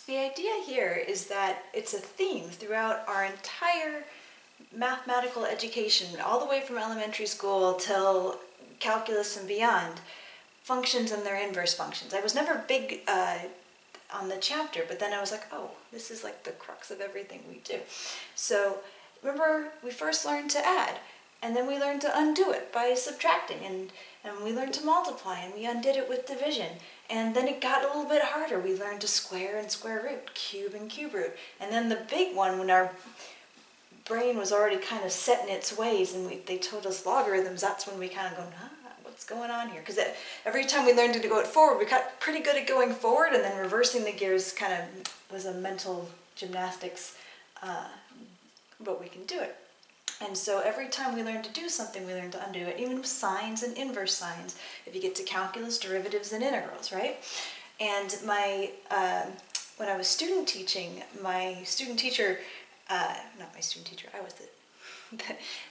The idea here is that it's a theme throughout our entire mathematical education, all the way from elementary school till calculus and beyond. Functions and their inverse functions. I was never big on the chapter, but then I was like, oh, this is like the crux of everything we do. So remember, we first learned to add, and then we learned to undo it by subtracting, and we learned to multiply, and we undid it with division. And then it got a little bit harder. We learned to square and square root, cube and cube root. And then the big one, when our brain was already kind of set in its ways and they told us logarithms, that's when we kind of go, what's going on here? Because every time we learned to go it forward, we got pretty good at going forward, and then reversing the gears kind of was a mental gymnastics, but we can do it. And so every time we learn to do something, we learn to undo it, even with sines and inverse sines. If you get to calculus, derivatives, and integrals, right? And when I was student teaching, my student teacher, not my student teacher, I was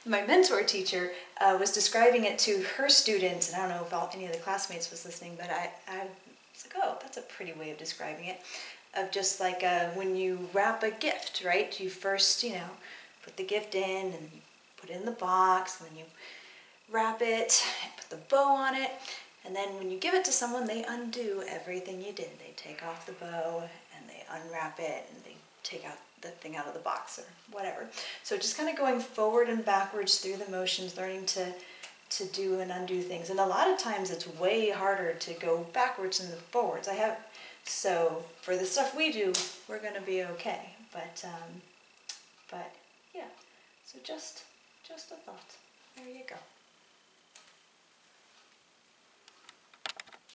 my mentor teacher was describing it to her students, and I don't know if any of the classmates was listening, but I was like, oh, that's a pretty way of describing it, of just like when you wrap a gift, right? You first, put the gift in and you put it in the box, and then you wrap it, put the bow on it, and then when you give it to someone, they undo everything you did. They take off the bow and they unwrap it and they take out the thing out of the box or whatever. So just kind of going forward and backwards through the motions, learning to do and undo things. And a lot of times it's way harder to go backwards than forwards. So for the stuff we do, we're going to be okay. But yeah, so just a thought. There you go.